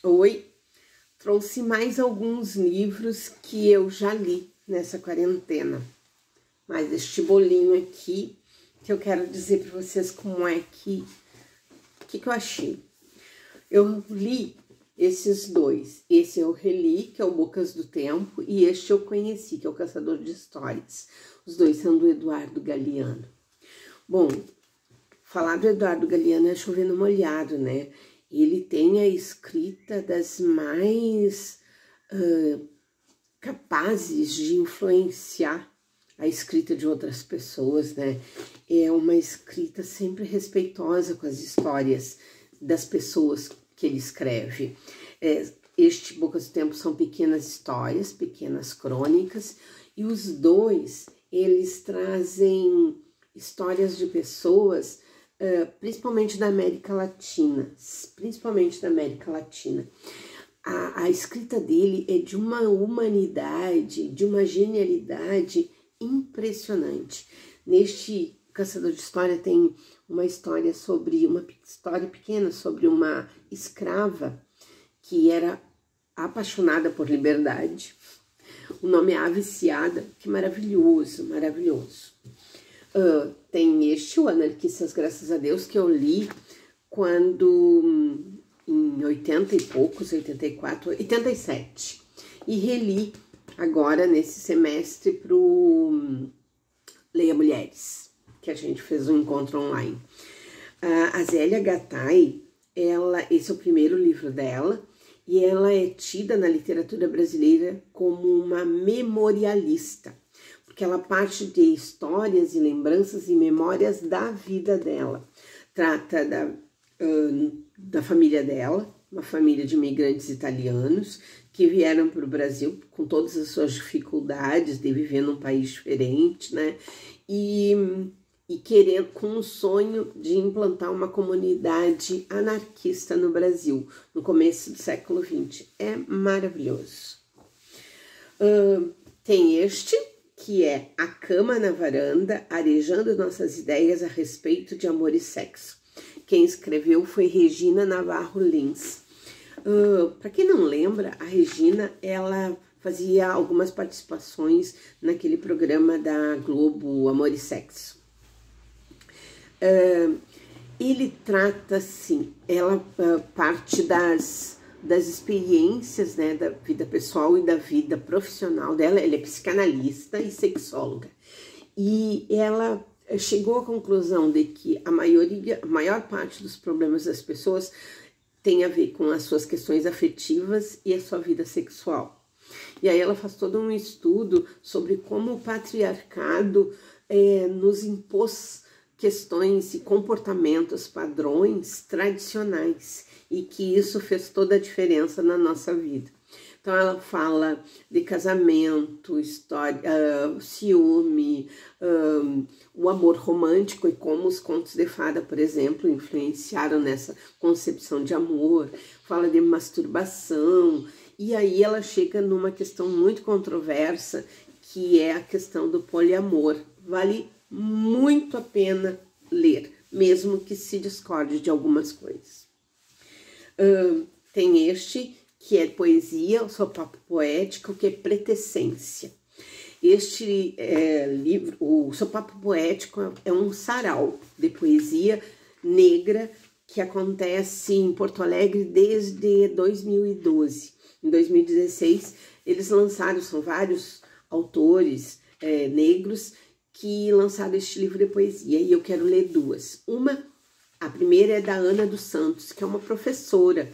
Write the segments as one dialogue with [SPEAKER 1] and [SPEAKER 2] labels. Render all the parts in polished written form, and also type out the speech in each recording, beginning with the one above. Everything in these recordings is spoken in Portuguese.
[SPEAKER 1] Oi, trouxe mais alguns livros que eu já li nessa quarentena. Mas este bolinho aqui, que eu quero dizer para vocês como é que eu achei. Eu li esses dois. Esse eu reli, que é o Bocas do Tempo, e este eu conheci, que é o Caçador de Histórias. Os dois são do Eduardo Galeano. Bom, falar do Eduardo Galeano é chover no molhado, né? Ele tem a escrita das mais capazes de influenciar a escrita de outras pessoas, né? É uma escrita sempre respeitosa com as histórias das pessoas que ele escreve. Este Bocas do Tempo são pequenas histórias, pequenas crônicas, e os dois, eles trazem histórias de pessoas, principalmente da América Latina, A escrita dele é de uma humanidade, de uma genialidade impressionante. Neste Caçador de História tem uma história pequena sobre uma escrava que era apaixonada por liberdade. O nome é A Viciada, que maravilhoso, maravilhoso. Tem o Anarquistas, graças a Deus, que eu li quando em 80 e poucos, 84, 87. E reli agora nesse semestre pro Leia Mulheres, que a gente fez um encontro online. A Zélia Gattai, esse é o primeiro livro dela, e ela é tida na literatura brasileira como uma memorialista, porque ela parte de histórias e lembranças e memórias da vida dela. Trata da família dela, uma família de imigrantes italianos que vieram para o Brasil com todas as suas dificuldades de viver num país diferente, né? E querer com o sonho de implantar uma comunidade anarquista no Brasil, no começo do século XX. É maravilhoso. Tem que é A Cama na Varanda, arejando nossas ideias a respeito de amor e sexo. Quem escreveu foi Regina Navarro Lins. Para quem não lembra, a Regina, ela fazia algumas participações naquele programa da Globo, Amor e Sexo. Ele trata, assim, ela parte das experiências, né, da vida pessoal e da vida profissional dela. Ela é psicanalista e sexóloga. E ela chegou à conclusão de que a maior parte dos problemas das pessoas tem a ver com as suas questões afetivas e a sua vida sexual. E aí ela faz todo um estudo sobre como o patriarcado nos impôs questões e comportamentos, padrões tradicionais, e que isso fez toda a diferença na nossa vida. Então ela fala de casamento, história, ciúme, o amor romântico e como os contos de fada, por exemplo, influenciaram nessa concepção de amor. Fala de masturbação, e aí ela chega numa questão muito controversa, que é a questão do poliamor. Vale muito a pena ler, mesmo que se discorde de algumas coisas. Tem que é poesia, o Sopapo Poético, que é pretessência. Este livro, o Sopapo Poético, é um sarau de poesia negra que acontece em Porto Alegre desde 2012. Em 2016, eles lançaram, são vários autores negros que lançaram este livro de poesia, e eu quero ler duas. A primeira é da Ana dos Santos, que é uma professora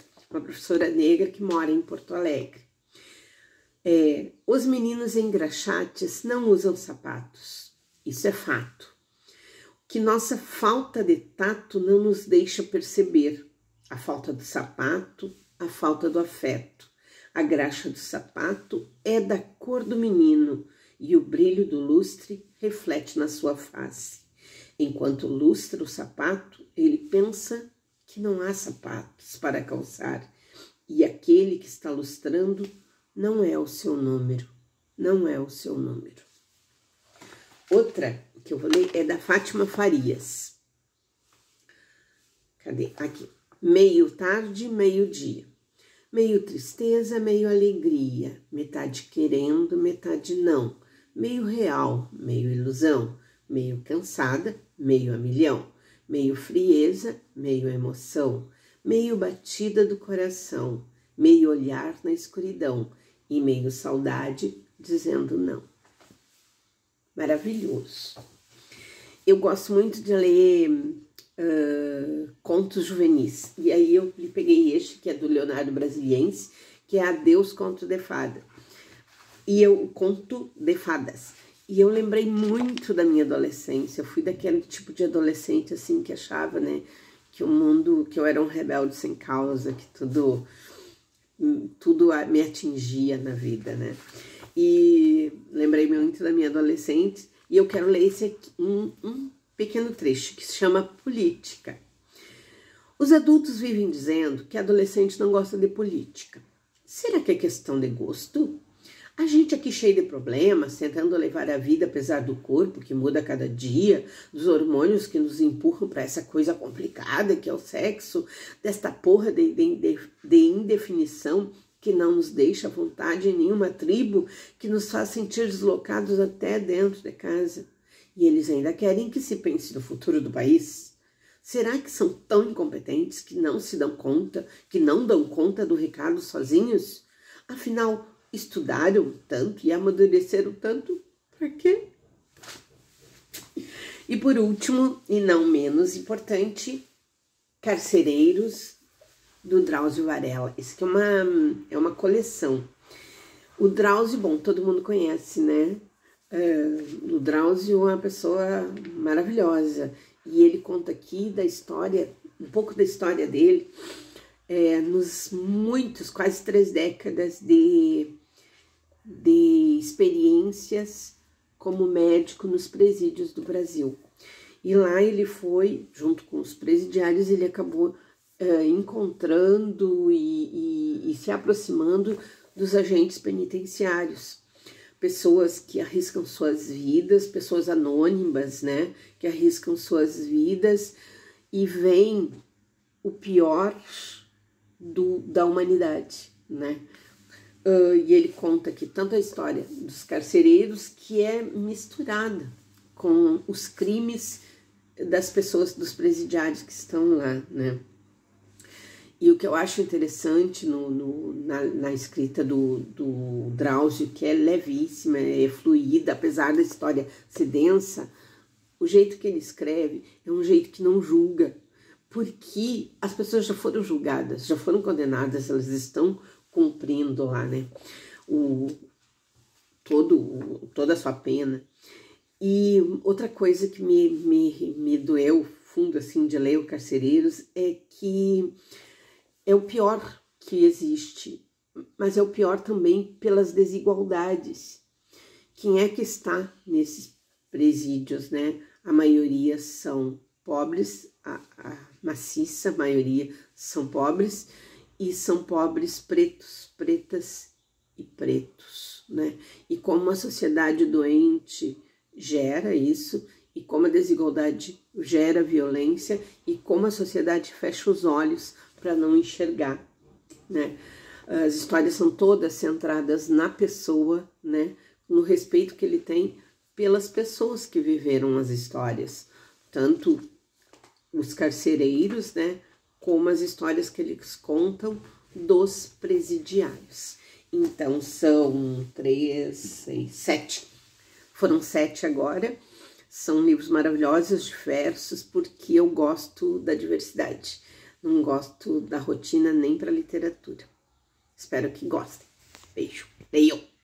[SPEAKER 1] negra que mora em Porto Alegre. Os meninos engraxates não usam sapatos, isso é fato. Que nossa falta de tato não nos deixa perceber a falta do sapato, a falta do afeto. A graxa do sapato é da cor do menino e o brilho do lustre reflete na sua face. Enquanto lustra o sapato, ele pensa que não há sapatos para calçar, e aquele que está lustrando não é o seu número, não é o seu número. Outra que eu vou ler é da Fátima Farias. Cadê? Aqui. Meio tarde, meio-dia. Meio tristeza, meio alegria, metade querendo, metade não, meio real, meio ilusão, meio cansada, meio a milhão, meio frieza, meio emoção, meio batida do coração, meio olhar na escuridão e meio saudade dizendo não. Maravilhoso. Eu gosto muito de ler contos juvenis. E aí eu peguei este, que é do Leonardo Brasiliense, que é Adeus Conto de Fada. Conto de Fadas. E eu lembrei muito da minha adolescência. Eu fui daquele tipo de adolescente, assim, que achava, né, que o mundo, que eu era um rebelde sem causa, que tudo me atingia na vida, né? E lembrei muito da minha adolescente. E eu quero ler esse aqui, um pequeno trecho que se chama Política. Os adultos vivem dizendo que adolescente não gosta de política. Será que é questão de gosto? A gente aqui cheio de problemas, tentando levar a vida apesar do corpo que muda a cada dia, dos hormônios que nos empurram para essa coisa complicada que é o sexo, desta porra de indefinição que não nos deixa à vontade em nenhuma tribo, que nos faz sentir deslocados até dentro de casa. E eles ainda querem que se pense no futuro do país? Será que são tão incompetentes que não se dão conta, que não dão conta do recado sozinhos? Afinal, estudaram tanto e amadureceram tanto, por quê? E por último, e não menos importante, Carcereiros, do Drauzio Varela. Esse aqui é uma coleção. O Drauzio, bom, todo mundo conhece, né? O Drauzio é uma pessoa maravilhosa e ele conta aqui da história, um pouco da história dele, nos quase 3 décadas de experiências como médico nos presídios do Brasil. E lá ele foi, junto com os presidiários, ele acabou encontrando e se aproximando dos agentes penitenciários. Pessoas que arriscam suas vidas, pessoas anônimas, né, que arriscam suas vidas e veem o pior da humanidade, né. E ele conta aqui tanto a história dos carcereiros, que é misturada com os crimes das pessoas, dos presidiários que estão lá, né. E o que eu acho interessante na escrita do Drauzio, que é levíssima, é fluida, apesar da história ser densa, o jeito que ele escreve é um jeito que não julga, porque as pessoas já foram julgadas, já foram condenadas, elas estão cumprindo lá, né, toda a sua pena. E outra coisa que me doeu fundo, assim, de ler o Carcereiros é que é o pior que existe, mas é o pior também pelas desigualdades. Quem é que está nesses presídios, né? A maioria são pobres, a maciça maioria são pobres, e são pobres pretos, pretas e pretos, né? E como a sociedade doente gera isso, e como a desigualdade gera violência, e como a sociedade fecha os olhos para não enxergar, né? As histórias são todas centradas na pessoa, né? No respeito que ele tem pelas pessoas que viveram as histórias, tanto os carcereiros, né? Como as histórias que eles contam dos presidiários. Então são 3, 6, 7. Foram 7 agora. São livros maravilhosos, diversos, porque eu gosto da diversidade. Não gosto da rotina nem para literatura. Espero que gostem. Beijo. Leiam!